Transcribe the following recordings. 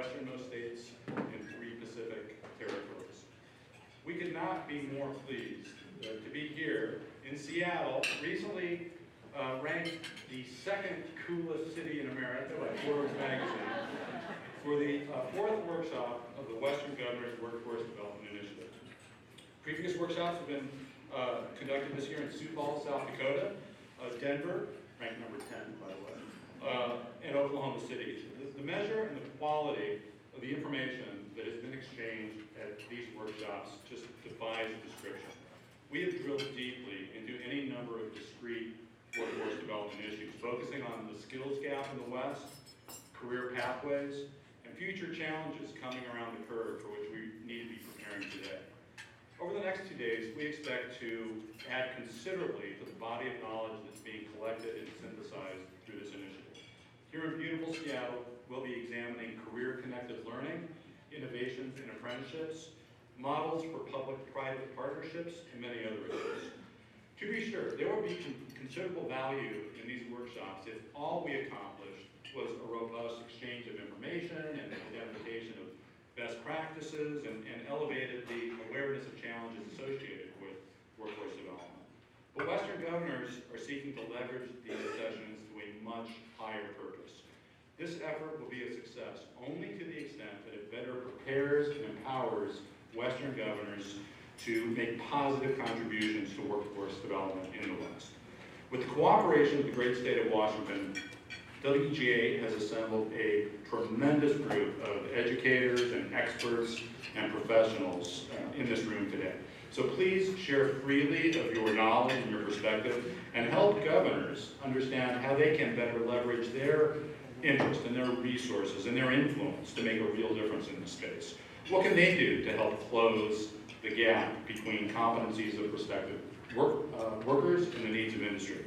westernmost states and 3 Pacific territories. We could not be more pleased to be here in Seattle, recently ranked the 2nd coolest city in America by Forbes magazine for the 4th workshop of the Western Governor's Workforce Development Initiative. Previous workshops have been conducted this year in Sioux Falls, South Dakota, Denver, ranked number 10, by the way, and Oklahoma City. The measure and the quality of the information that has been exchanged at these workshops just defies description. We have drilled deeply into any number of discrete workforce development issues, focusing on the skills gap in the West, career pathways, and future challenges coming around the curve for which we need to be preparing today. Over the next 2 days, we expect to add considerably to the body of knowledge that's being collected and synthesized through this initiative. Here in beautiful Seattle, we'll be examining career-connected learning, innovations in apprenticeships, models for public-private partnerships, and many other issues. To be sure, there will be considerable value in these workshops if all we accomplished was a robust exchange of information and identification of best practices and elevated the awareness of challenges associated with workforce development. But Western governors are seeking to leverage these sessions to a much higher purpose. This effort will be a success only to the extent that it better prepares and empowers Western governors to make positive contributions to workforce development in the West. With the cooperation of the great state of Washington, WGA has assembled a tremendous group of educators and experts and professionals in this room today. So please share freely of your knowledge and your perspective and help governors understand how they can better leverage their interest and their resources and their influence to make a real difference in this space. What can they do to help close the gap between competencies of prospective workers and the needs of industry?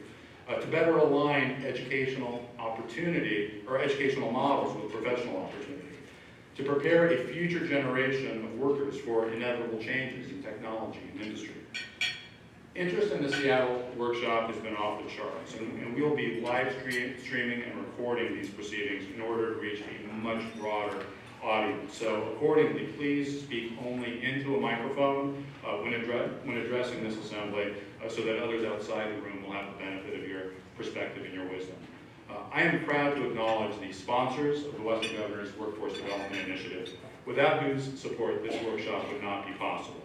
To better align educational opportunity or educational models with professional opportunity, to prepare a future generation of workers for inevitable changes in technology and industry. Interest in the Seattle workshop has been off the charts, and we'll be live streaming and recording these proceedings in order to reach a much broader audience. So accordingly, please speak only into a microphone when addressing this assembly so that others outside the room will have the benefit of your perspective and your wisdom. I am proud to acknowledge the sponsors of the Western Governor's Workforce Development Initiative, without whose support this workshop would not be possible.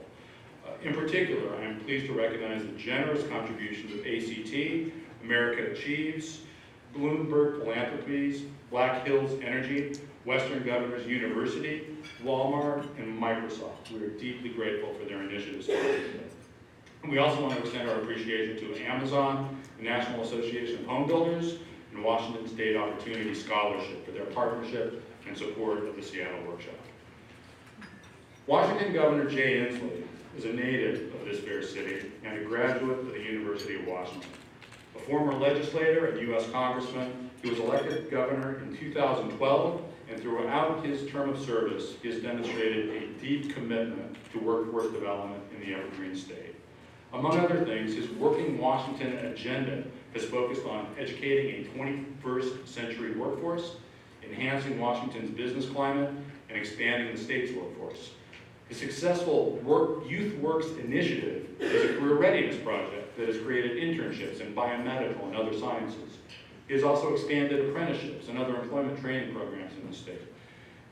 In particular, I am pleased to recognize the generous contributions of ACT, America Achieves, Bloomberg Philanthropies, Black Hills Energy, Western Governors University, Walmart, and Microsoft. We are deeply grateful for their initiatives. And we also want to extend our appreciation to Amazon, the National Association of Home Builders, and Washington State Opportunity Scholarship for their partnership and support of the Seattle Workshop. Washington Governor Jay Inslee is a native of this fair city and a graduate of the University of Washington. A former legislator and U.S. Congressman, he was elected governor in 2012, and throughout his term of service, he has demonstrated a deep commitment to workforce development in the Evergreen State. Among other things, his Working Washington agenda has focused on educating a 21st century workforce, enhancing Washington's business climate, and expanding the state's workforce. The successful Youth Works initiative is a career readiness project that has created internships in biomedical and other sciences. He has also expanded apprenticeships and other employment training programs in the state.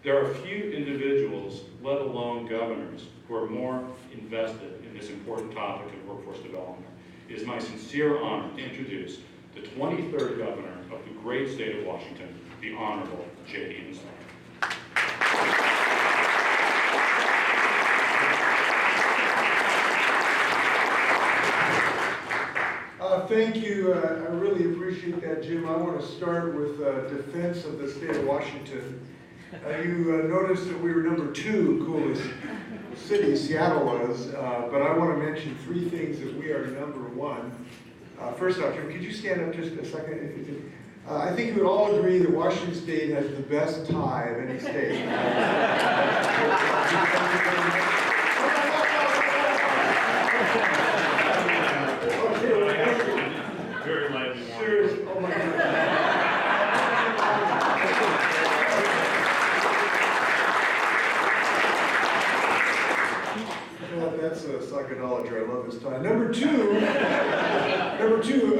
There are few individuals, let alone governors, who are more invested in this important topic of workforce development. It is my sincere honor to introduce the 23rd governor of the great state of Washington, the Honorable Jay Inslee. Thank you. I really appreciate that, Jim. I want to start with defense of the state of Washington. You noticed that we were number 2 coolest city, Seattle was, but I want to mention 3 things that we are number 1. First off, Jim, could you stand up just a second? I think you would all agree that Washington State has the best tie of any state. Very lightly. Serious. Oh my God. suck idolater. I love this time. Number two,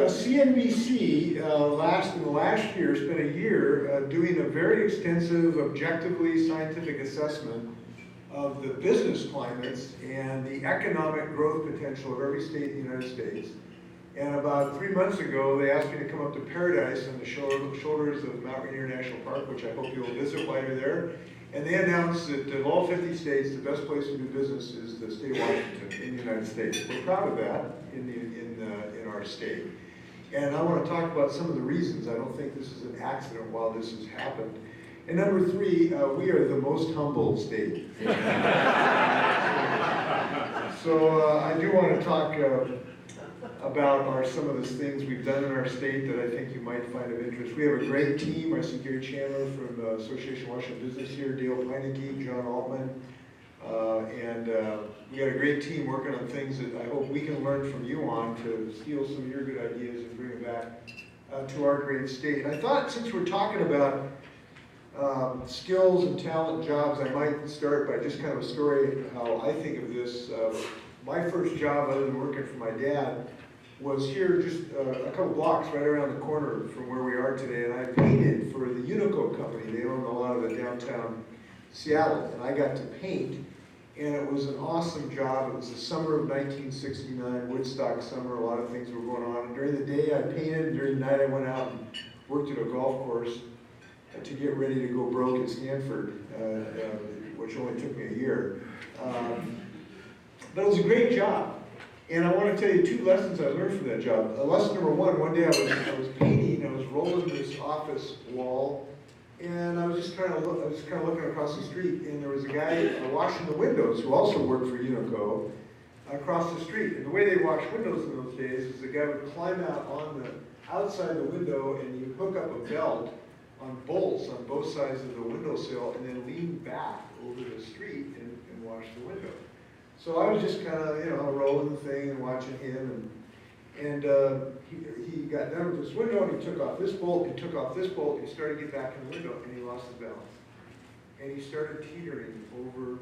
CNBC in the last year spent a year doing a very extensive, objectively scientific assessment of the business climates and the economic growth potential of every state in the United States. And about 3 months ago, they asked me to come up to Paradise on the shoulders of Mount Rainier National Park, which I hope you'll visit while you're there. And they announced that of all 50 states, the best place to do business is the state of Washington in the United States. We're proud of that in our state. And I want to talk about some of the reasons. I don't think this is an accident while this has happened. And number three, we are the most humble state. So I do want to talk about some of the things we've done in our state that I think you might find of interest. We have a great team. I see Gary Chandler from the Association of Washington Business here, Dale Heineke, John Altman, and we got a great team working on things that I hope we can learn from you on to steal some of your good ideas and bring them back to our great state. I thought since we're talking about skills and talent jobs, I might start by just kind of a story of how I think of this. My first job, other than working for my dad, was here just a couple blocks right around the corner from where we are today, and I painted for the Unico company. They own a lot of the downtown Seattle, and I got to paint, and it was an awesome job. It was the summer of 1969, Woodstock summer. A lot of things were going on, and during the day I painted, and during the night I went out and worked at a golf course to get ready to go broke at Stanford, which only took me a year. But it was a great job. And I want to tell you 2 lessons I learned from that job. Lesson number one day I was painting, I was rolling this office wall, and I was just kind of looking across the street, and there was a guy washing the windows who also worked for Unico across the street. And the way they washed windows in those days is the guy would climb out on the outside the window, and you hook up a belt on bolts on both sides of the windowsill, and then lean back over the street and wash the window. So I was just kind of, rolling the thing and watching him, and he got done with this window, and he took off this bolt, and he took off this bolt, and he started to get back in the window, and he lost his balance. And he started teetering over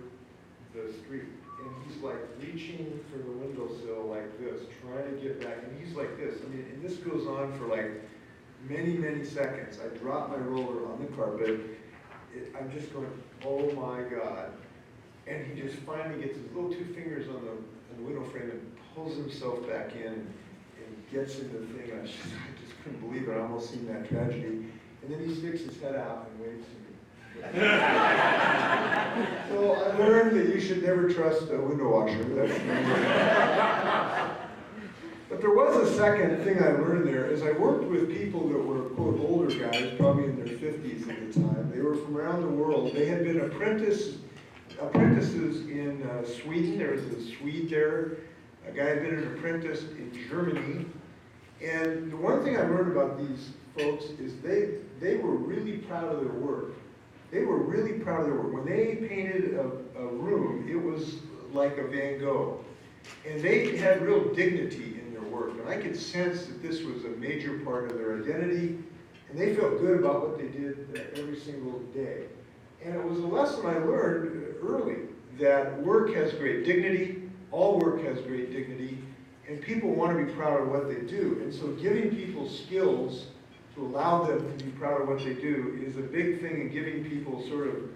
the street, and he's like reaching for the windowsill like this, trying to get back, and he's like this. I mean, and this goes on for like many, many seconds. I drop my roller on the carpet. I'm just going, oh my God. And he just finally gets his little 2 fingers on the window frame and pulls himself back in and gets into the thing. I just couldn't believe it. I almost seen that tragedy. And then he sticks his head out and waves to me. So I learned that you should never trust a window washer. But there was a second thing I learned there, is I worked with people that were, quote, older guys, probably in their 50s at the time. They were from around the world. They had been apprentices in Sweden. There was a Swede there. A guy had been an apprentice in Germany. And the one thing I learned about these folks is they were really proud of their work. They were really proud of their work. When they painted a room, it was like a Van Gogh. And they had real dignity in their work. And I could sense that this was a major part of their identity. And they felt good about what they did every single day. And it was a lesson I learned early, that work has great dignity, all work has great dignity, and people want to be proud of what they do. And so giving people skills to allow them to be proud of what they do is a big thing in giving people sort of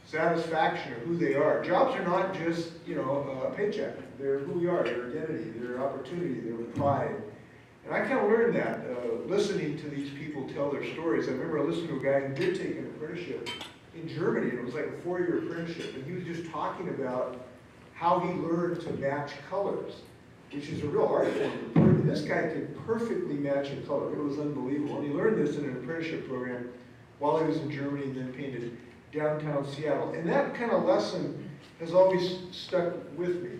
satisfaction of who they are. Jobs are not just, a paycheck. They're who we are, their identity, their opportunity, their pride. And I kind of learned that listening to these people tell their stories. I remember listening to a guy who did take an apprenticeship in Germany, and it was like a 4-year apprenticeship, and he was just talking about how he learned to match colors, which is a real art form. And this guy could perfectly match a color. It was unbelievable. And he learned this in an apprenticeship program while he was in Germany, and then painted downtown Seattle. And that kind of lesson has always stuck with me.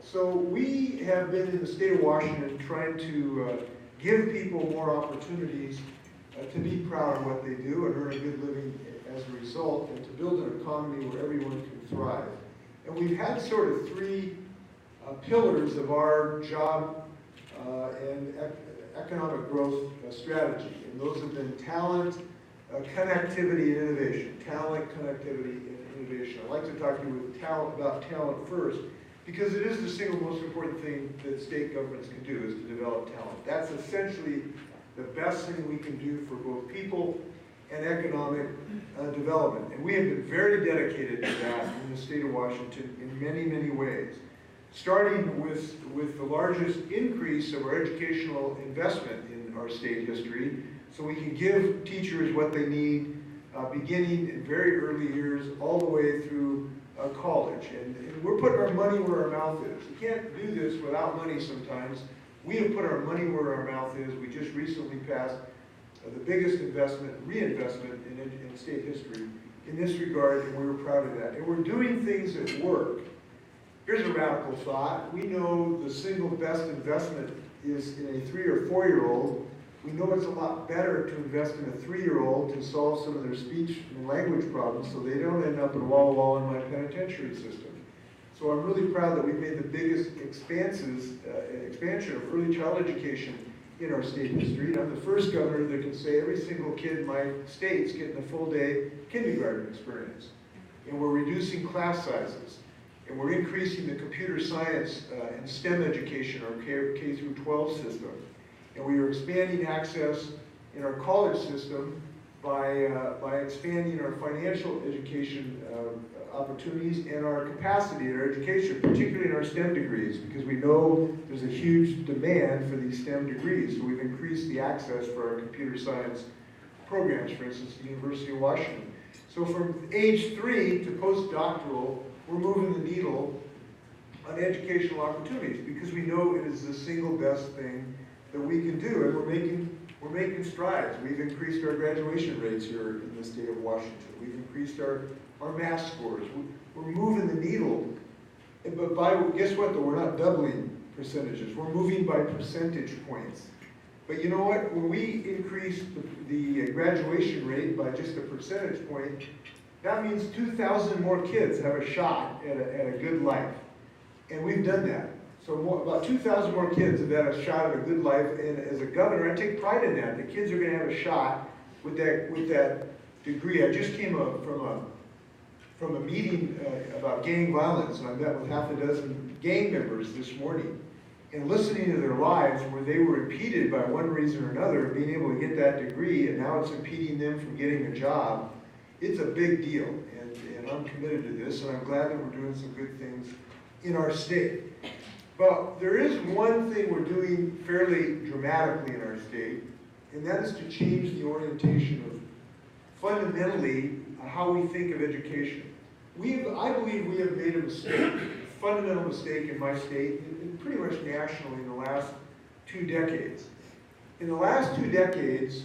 So we have been in the state of Washington trying to give people more opportunities to be proud of what they do and earn a good living as a result, and to build an economy where everyone can thrive. And we've had sort of 3 pillars of our job and economic growth strategy. And those have been talent, connectivity, and innovation. Talent, connectivity, and innovation. I'd like to talk to you about talent first. because it is the single most important thing that state governments can do, is to develop talent. That's essentially the best thing we can do for both people and economic development. And we have been very dedicated to that in the state of Washington in many, many ways. Starting with the largest increase of our educational investment in our state history, so we can give teachers what they need, beginning in very early years, all the way through college. And we're putting our money where our mouth is. You can't do this without money sometimes. We have put our money where our mouth is. We just recently passed the biggest reinvestment in state history in this regard, and we were proud of that. And we're doing things that work. Here's a radical thought. We know the single best investment is in a 3 or 4-year-old. We know it's a lot better to invest in a 3-year-old to solve some of their speech and language problems so they don't end up in Walla Walla in my penitentiary system. So I'm really proud that we've made the biggest expansion of early child education in our state history. And I'm the first governor that can say every single kid in my state's getting a full day kindergarten experience. And we're reducing class sizes. And we're increasing the computer science and STEM education, our K through 12 system. And we are expanding access in our college system by expanding our financial education opportunities and our capacity in our education, particularly in our STEM degrees, because we know there's a huge demand for these STEM degrees. So we've increased the access for our computer science programs, for instance, at the University of Washington. So from age 3 to postdoctoral, we're moving the needle on educational opportunities because we know it is the single best thing that we can do, and we're making strides. We've increased our graduation rates here in the state of Washington. We've increased our math scores. We're moving the needle. But guess what though? We're not doubling percentages. We're moving by percentage points. But you know what? When we increase the graduation rate by just a percentage point, that means 2,000 more kids have a shot at a good life. And we've done that. So about 2,000 more kids have had a shot at a good life. And as a governor, I take pride in that. The kids are going to have a shot with that degree. I just came from a meeting about gang violence, and I met with half a dozen gang members this morning. And listening to their lives where they were impeded by one reason or another, being able to get that degree, and now it's impeding them from getting a job, it's a big deal. And I'm committed to this, and I'm glad that we're doing some good things in our state. But there is one thing we're doing fairly dramatically in our state, and that is to change the orientation of fundamentally how we think of education. I believe we have made a mistake, a fundamental mistake in my state, and pretty much nationally in the last 2 decades. In the last 2 decades,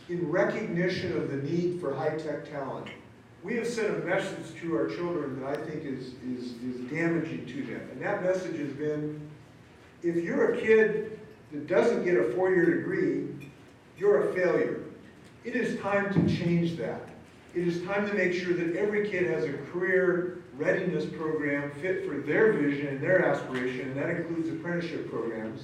in recognition of the need for high-tech talent, we have sent a message to our children that I think is damaging to them. And that message has been, if you're a kid that doesn't get a 4-year degree, you're a failure. It is time to change that. It is time to make sure that every kid has a career readiness program fit for their vision and their aspiration, and that includes apprenticeship programs.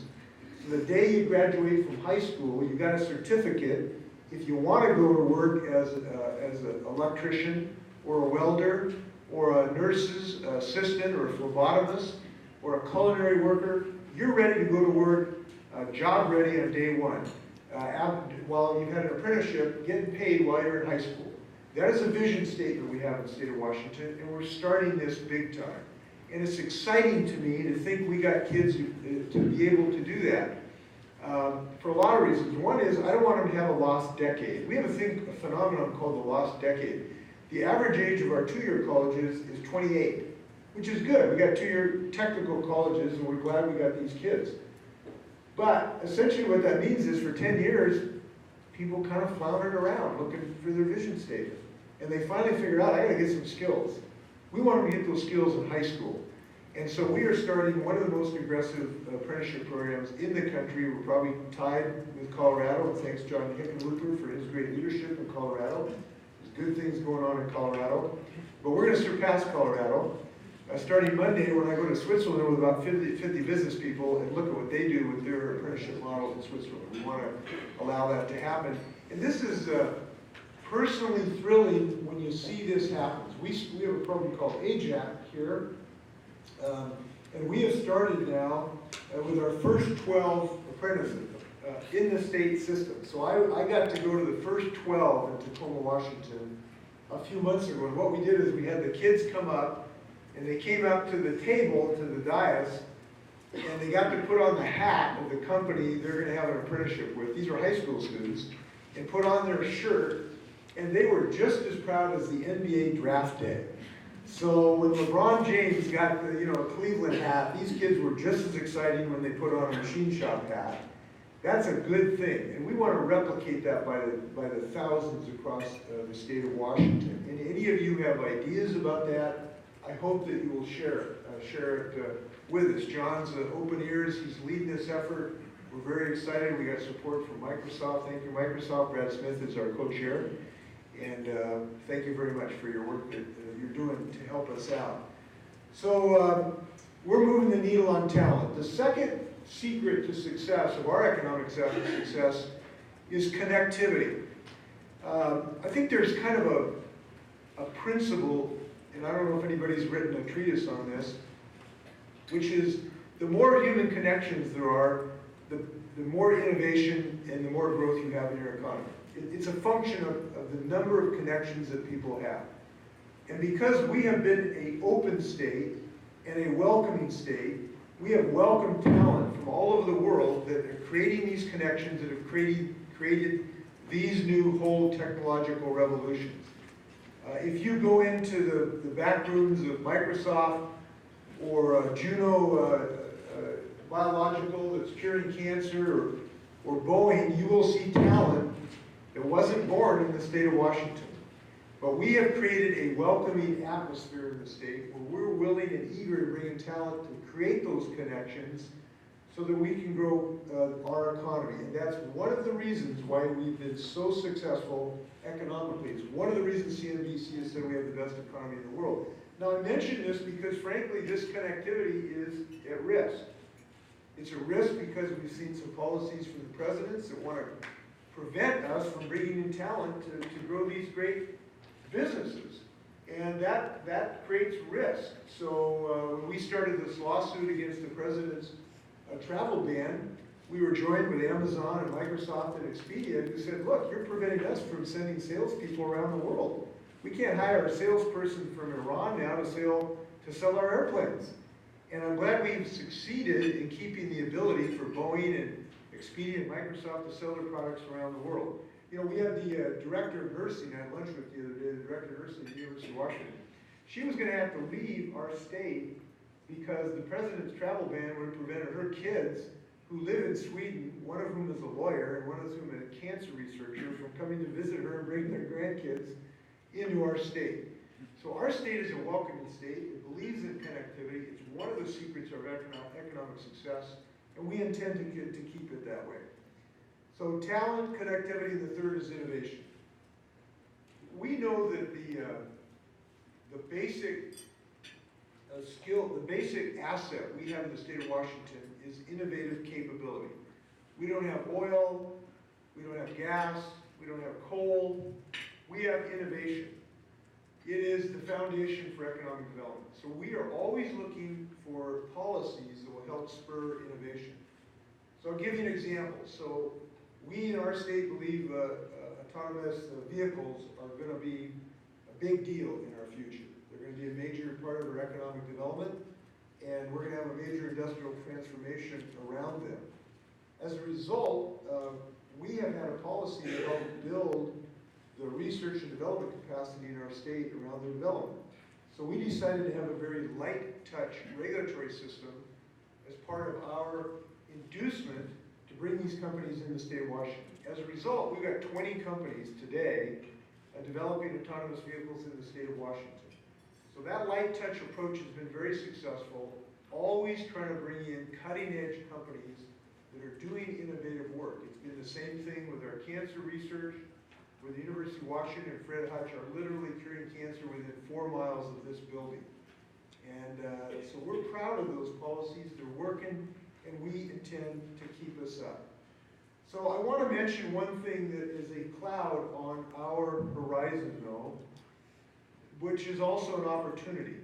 So the day you graduate from high school, you got a certificate. If you want to go to work as an electrician or a welder or a nurse's assistant or a phlebotomist or a culinary worker, you're ready to go to work, job ready on day 1. While you've had an apprenticeship, getting paid while you're in high school. That is a vision statement we have in the state of Washington, and we're starting this big time. And it's exciting to me to think we got kids to be able to do that. For a lot of reasons. One is, I don't want them to have a lost decade. We have a phenomenon called the lost decade. The average age of our 2-year colleges is 28, which is good. We got 2-year technical colleges, and we're glad we got these kids. But essentially what that means is for 10 years, people kind of floundered around looking for their vision statement. And they finally figured out, I gotta get some skills. We want them to get those skills in high school. And so we are starting one of the most aggressive apprenticeship programs in the country. We're probably tied with Colorado, and thanks John Hickenlooper for his great leadership in Colorado. There's good things going on in Colorado. But we're gonna surpass Colorado. Starting Monday, when I go to Switzerland with about 50 business people and look at what they do with their apprenticeship model in Switzerland. We want to allow that to happen. And this is personally thrilling when you see this happen. We have a program called AJAC here, And we have started now with our first 12 apprentices in the state system. So I got to go to the first 12 in Tacoma, Washington a few months ago. And what we did is we had the kids come up, and they came up to the table, to the dais, and they got to put on the hat of the company they're going to have an apprenticeship with. These are high school students, and put on their shirt, and they were just as proud as the NBA draft day. So when LeBron James got the, a Cleveland hat, these kids were just as exciting when they put on a machine shop hat. That's a good thing, and we want to replicate that by the thousands across the state of Washington. And any of you have ideas about that, I hope that you will share it with us. John's open ears, he's leading this effort. We're very excited. We got support from Microsoft. Thank you, Microsoft. Brad Smith is our co-chair. And thank you very much for your work that you're doing to help us out. So we're moving the needle on talent. The second secret to success, of our economic success, is connectivity. I think there's kind of a principle, and I don't know if anybody's written a treatise on this, which is the more human connections there are, the more innovation and the more growth you have in your economy. It's a function of the number of connections that people have. And because we have been an open state and a welcoming state, we have welcomed talent from all over the world that are creating these connections, that have created these new whole technological revolutions. If you go into the back rooms of Microsoft or Juno Biological that's curing cancer, or Boeing, you will see talent that wasn't born in the state of Washington. But we have created a welcoming atmosphere in the state where we're willing and eager to bring in talent to create those connections so that we can grow our economy. And that's one of the reasons why we've been so successful economically. It's one of the reasons CNBC has said we have the best economy in the world. Now I mention this because frankly this connectivity is at risk. It's a risk because we've seen some policies from the presidents that want to prevent us from bringing in talent to grow these great businesses. And that creates risk. So when we started this lawsuit against the president's travel ban, we were joined with Amazon and Microsoft and Expedia who said, look, you're preventing us from sending salespeople around the world. We can't hire a salesperson from Iran now to sell our airplanes. And I'm glad we've succeeded in keeping the ability for Boeing and Expedia and Microsoft to sell their products around the world. We had the director of nursing, I had lunch with the other day, the director of nursing at the University of Washington. She was going to have to leave our state because the president's travel ban would have prevented her kids who live in Sweden, one of whom is a lawyer and one of whom is a cancer researcher, from coming to visit her and bring their grandkids into our state. So our state is a welcoming state. It believes in connectivity. It's one of the secrets of economic success, and we intend to keep it that way. So talent, connectivity, and the third is innovation. We know that the basic skill, the basic asset we have in the state of Washington is innovative capability. We don't have oil, we don't have gas, we don't have coal, we have innovation. It is the foundation for economic development. So we are always looking for policies that will help spur innovation. So I'll give you an example. So we in our state believe autonomous vehicles are going to be a big deal in our future. They're going to be a major part of our economic development, and we're going to have a major industrial transformation around them. As a result, we have had a policy to help build the research and development capacity in our state around their development. So we decided to have a very light touch regulatory system as part of our inducement to bring these companies in the state of Washington. As a result, we've got 20 companies today developing autonomous vehicles in the state of Washington. So that light touch approach has been very successful, always trying to bring in cutting edge companies that are doing innovative work. It's been the same thing with our cancer research, where the University of Washington and Fred Hutch are literally curing cancer within 4 miles of this building. And so we're proud of those policies. They're working, and we intend to keep us up. So I want to mention one thing that is a cloud on our horizon, though, which is also an opportunity.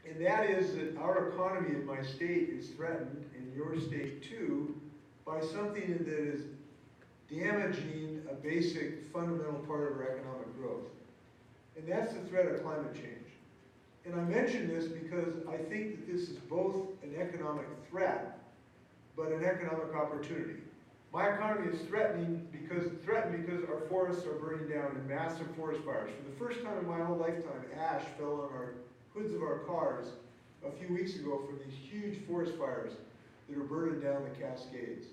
And that is that our economy in my state is threatened, in your state too, by something that is damaging a basic fundamental part of our economic growth. And that's the threat of climate change. And I mention this because I think that this is both an economic threat, but an economic opportunity. My economy is threatened because our forests are burning down in massive forest fires. For the first time in my whole lifetime, ash fell on our hoods of our cars a few weeks ago from these huge forest fires that are burning down the Cascades.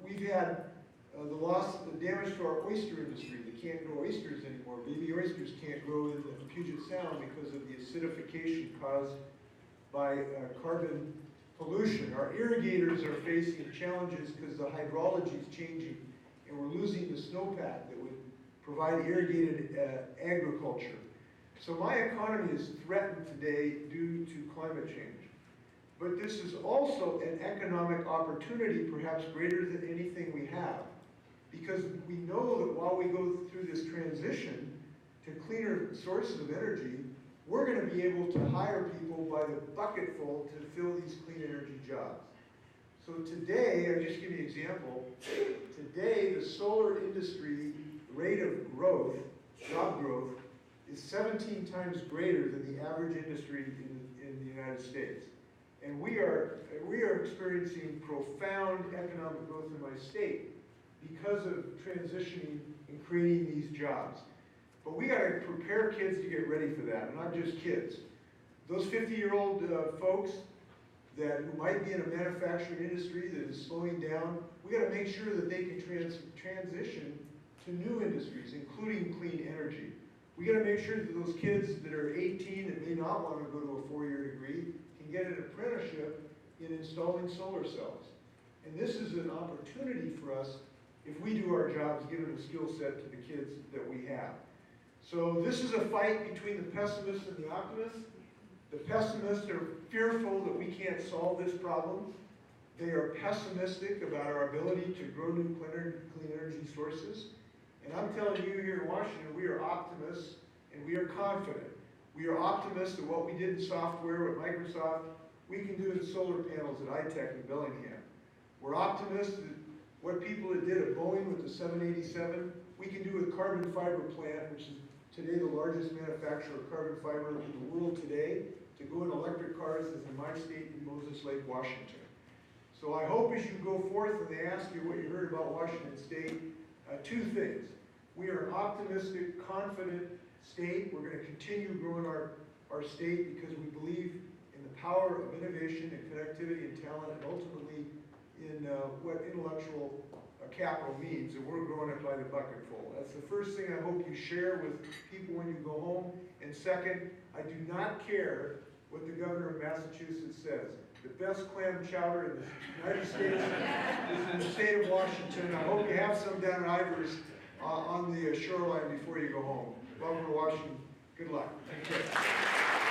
We've had the damage to our oyster industry. They can't grow oysters anymore. Baby oysters can't grow in the Puget Sound because of the acidification caused by carbon pollution. Our irrigators are facing challenges because the hydrology is changing and we're losing the snowpack that would provide irrigated agriculture. So my economy is threatened today due to climate change. But this is also an economic opportunity perhaps greater than anything we have. Because we know that while we go through this transition to cleaner sources of energy, we're going to be able to hire people by the bucketful to fill these clean energy jobs. So today, I'll just give you an example. Today, the solar industry rate of growth, job growth, is 17 times greater than the average industry in the United States. And we are experiencing profound economic growth in my state because of transitioning and creating these jobs. But we got to prepare kids to get ready for that, and not just kids. Those 50-year-old folks who might be in a manufacturing industry that is slowing down, we got to make sure that they can transition to new industries, including clean energy. We got to make sure that those kids that are 18 that may not want to go to a 4-year degree can get an apprenticeship in installing solar cells. And this is an opportunity for us if we do our jobs, given the skill set to the kids that we have. So this is a fight between the pessimists and the optimists. The pessimists are fearful that we can't solve this problem. They are pessimistic about our ability to grow new clean energy sources. And I'm telling you here in Washington, we are optimists and we are confident. We are optimists that what we did in software with Microsoft, we can do in solar panels at iTech in Bellingham. We're optimists that what people did at Boeing with the 787, we can do with carbon fiber plant, which is today the largest manufacturer of carbon fiber in the world today, to go in electric cars is in my state in Moses Lake, Washington. So I hope as you go forth and they ask you what you heard about Washington State, two things. We are an optimistic, confident state. We're going to continue growing our state because we believe in the power of innovation and connectivity and talent and ultimately in what intellectual capital means, and we're growing it by the bucketful. That's the first thing I hope you share with people when you go home. And second, I do not care what the governor of Massachusetts says. The best clam chowder in the United States is in the state of Washington. I hope you have some down at Ivers on the shoreline before you go home. Welcome to Washington. Good luck. Take care.